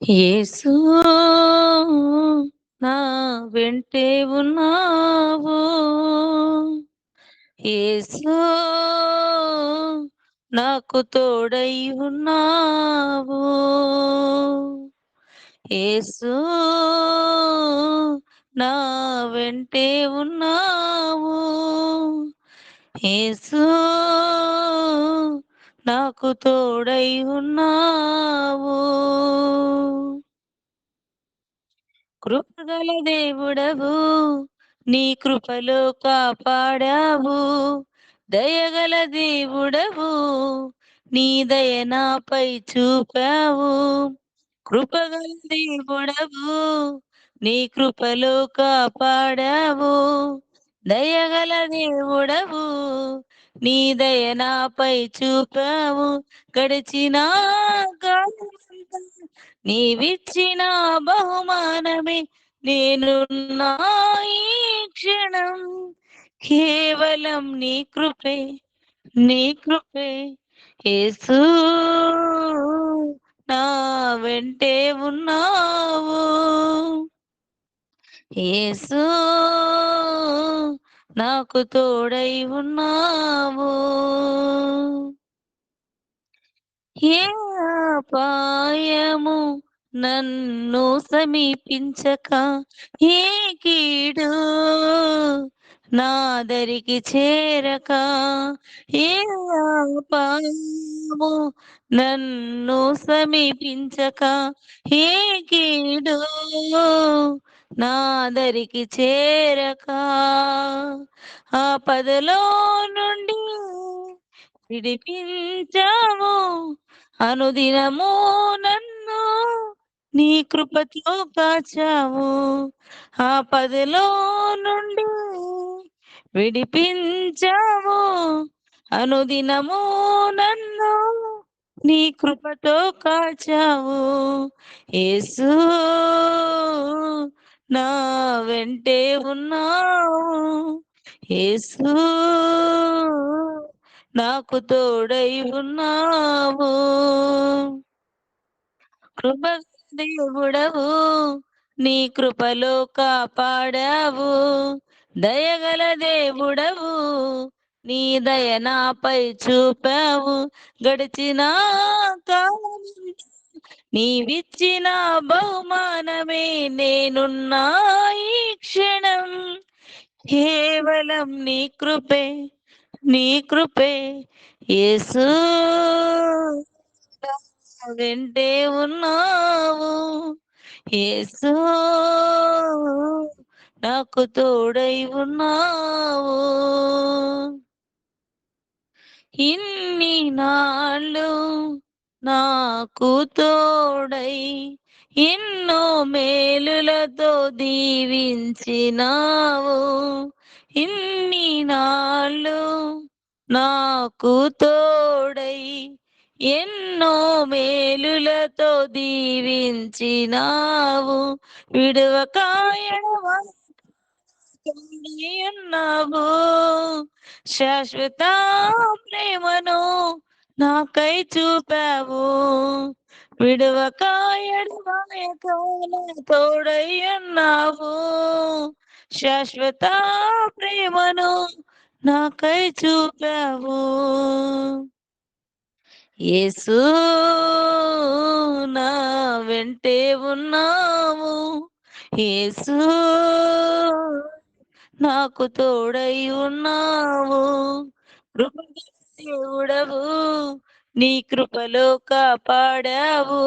యేసు నా వెంటే ఉన్నావు. యేసు నాకు తోడై ఉన్నావు. యేసు నా వెంటే ఉన్నావు. యేసు నాకు తోడై ఉన్నావు. కృపగల దేవుడవు, నీ కృపలో కాపాడావు. దయగల దేవుడవు, నీ దయ నాపై చూపావు. కృపగల దేవుడవు, నీ కృపలో కాపాడావు. దయగల దేవుడవు, నీ దయ నాపై చూపావు. గడిచిన కాలమంతా నీవిచ్చిన బహుమానమే నేనున్నా ఈ క్షణం. కేవలం నీ కృపే, నీ కృపే. యేసు నా వెంటే ఉన్నావు. యేసు నాకు తోడై ఉన్నావు. ఏ అపాయము నన్ను సమీపించక, ఏ కీడు నాదరికి చేరక, ఏ అపాయము నన్ను సమీపించక, ఏ కీడు నాదరికి చేరక, ఆపదలో నుండి విడిపించావు. అనుదినము నన్ను నీ కృపతో కాచావు. ఆపదలో నుండి విడిపించావు. అనుదినము నన్ను నీ కృపతో కాచావు. యేసు నా వెంటే ఉన్నావు. యేసు నాకు తోడై ఉన్నావు. కృప దేవుడవు, నీ కృపలో కాపాడావు. దయగల దేవుడవు, నీ దయ నాపై చూపావు. గడిచిన కాలమంతా నీవిచ్చిన బహుమానమే నేనున్నా ఈ క్షణం. కేవలం నీ కృపే, నీ కృపే. యేసు వెంటే ఉన్నావు. యేసు నాకు తోడై ఉన్నావు. ఇన్ని నాళ్ళు నాకు తోడై ఎన్నో మేలులతో దీవించినావు. ఇన్ని నాళ్ళు నాకు తోడై ఎన్నో మేలులతో దీవించినావు. విడువక ఉన్నావు. శాశ్వత ప్రేమను నాకై చూపావు. విడువక ఎడబాయక తోడై ఉన్నావు. శాశ్వత ప్రేమను నాకై చూపావు. యేసు నా వెంటే ఉన్నావు. యేసు నాకు తోడై ఉన్నావు. కృపగల దేవుడవు, నీ కృపలో కాపాడావు.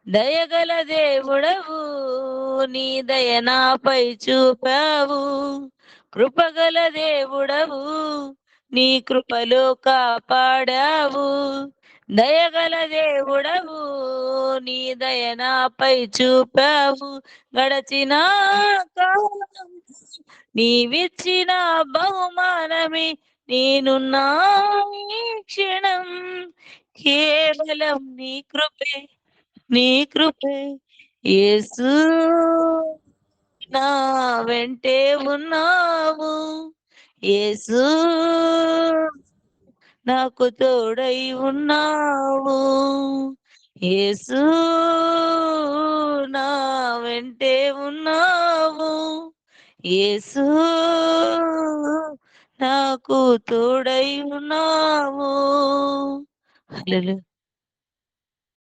దయగల దేవుడవు, నీ దయ నాపై చూపావు. కృపగల దేవుడవు, నీ కృపలో కాపాడావు. దయగల దేవుడవు, నీ దయ నాపై చూపావు. గడచిన కాలం నీవిచ్చిన బహుమానమే నేనున్నా ఈ క్షణం. కేవలం నీ కృపే, నీ కృపే. యేసు నా వెంటే ఉన్నావు. యేసు నాకు తోడై ఉన్నావు. యేసు నా వెంటే ఉన్నావు. యేసు నాకు తోడై ఉన్నావు. హల్లెలూయా.